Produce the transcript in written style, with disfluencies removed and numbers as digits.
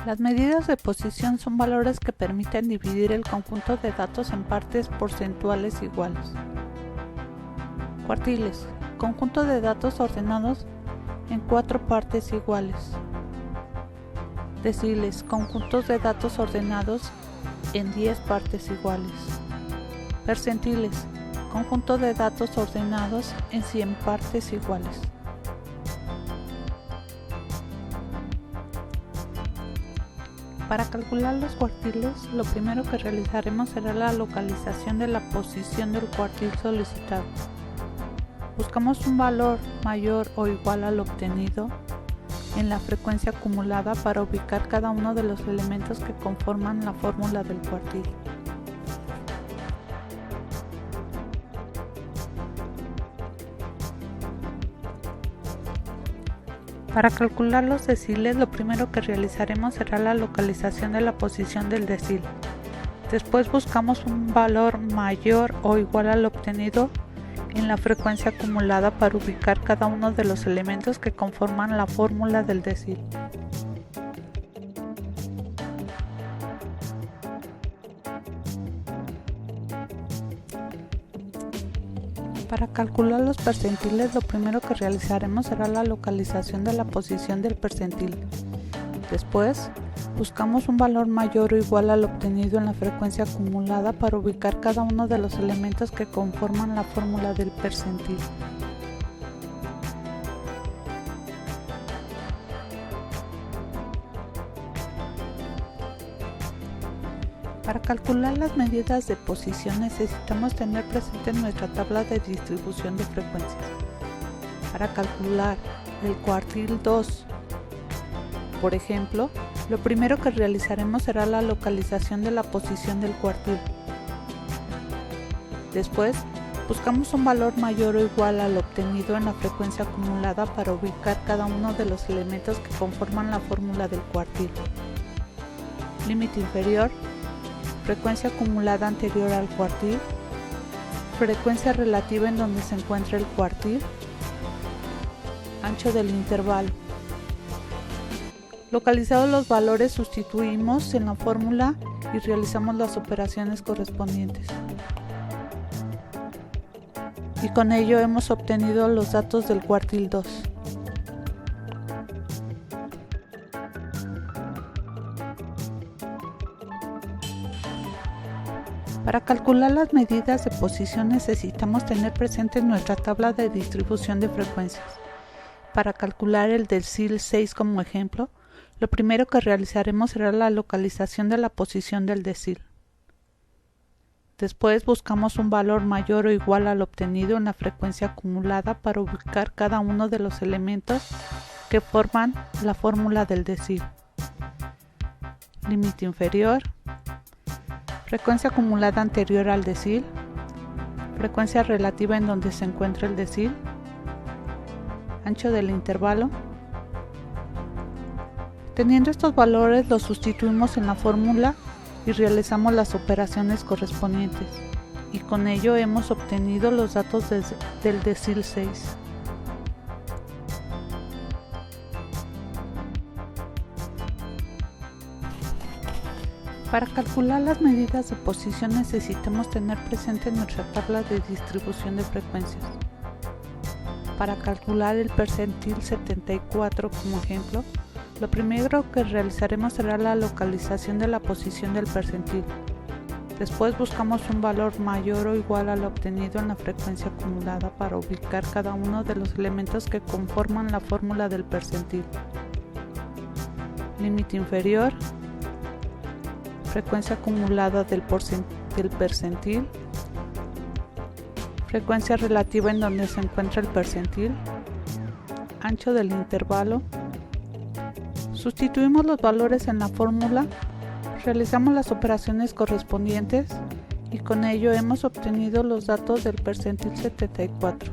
Las medidas de posición son valores que permiten dividir el conjunto de datos en partes porcentuales iguales. Cuartiles: conjunto de datos ordenados en 4 partes iguales. Deciles: conjuntos de datos ordenados en 10 partes iguales. Percentiles: conjunto de datos ordenados en 100 partes iguales. Para calcular los cuartiles, lo primero que realizaremos será la localización de la posición del cuartil solicitado. Buscamos un valor mayor o igual al obtenido en la frecuencia acumulada para ubicar cada uno de los elementos que conforman la fórmula del cuartil. Para calcular los deciles, lo primero que realizaremos será la localización de la posición del decil. Después buscamos un valor mayor o igual al obtenido en la frecuencia acumulada para ubicar cada uno de los elementos que conforman la fórmula del decil. Para calcular los percentiles, lo primero que realizaremos será la localización de la posición del percentil. Después, buscamos un valor mayor o igual al obtenido en la frecuencia acumulada para ubicar cada uno de los elementos que conforman la fórmula del percentil. Para calcular las medidas de posición necesitamos tener presente nuestra tabla de distribución de frecuencias. Para calcular el cuartil 2, por ejemplo, lo primero que realizaremos será la localización de la posición del cuartil. Después, buscamos un valor mayor o igual al obtenido en la frecuencia acumulada para ubicar cada uno de los elementos que conforman la fórmula del cuartil. Límite inferior: frecuencia acumulada anterior al cuartil, frecuencia relativa en donde se encuentra el cuartil, ancho del intervalo. Localizados los valores, sustituimos en la fórmula y realizamos las operaciones correspondientes. Y con ello hemos obtenido los datos del cuartil 2. Para calcular las medidas de posición necesitamos tener presente nuestra tabla de distribución de frecuencias. Para calcular el decil 6 como ejemplo, lo primero que realizaremos será la localización de la posición del decil. Después buscamos un valor mayor o igual al obtenido en la frecuencia acumulada para ubicar cada uno de los elementos que forman la fórmula del decil. Límite inferior: frecuencia acumulada anterior al decil, frecuencia relativa en donde se encuentra el decil, ancho del intervalo. Teniendo estos valores, los sustituimos en la fórmula y realizamos las operaciones correspondientes, y con ello hemos obtenido los datos del decil 6. Para calcular las medidas de posición necesitamos tener presente nuestra tabla de distribución de frecuencias. Para calcular el percentil 74 como ejemplo, lo primero que realizaremos será la localización de la posición del percentil. Después buscamos un valor mayor o igual al obtenido en la frecuencia acumulada para ubicar cada uno de los elementos que conforman la fórmula del percentil. Límite inferior: frecuencia acumulada del percentil, frecuencia relativa en donde se encuentra el percentil, ancho del intervalo. Sustituimos los valores en la fórmula, realizamos las operaciones correspondientes y con ello hemos obtenido los datos del percentil 74.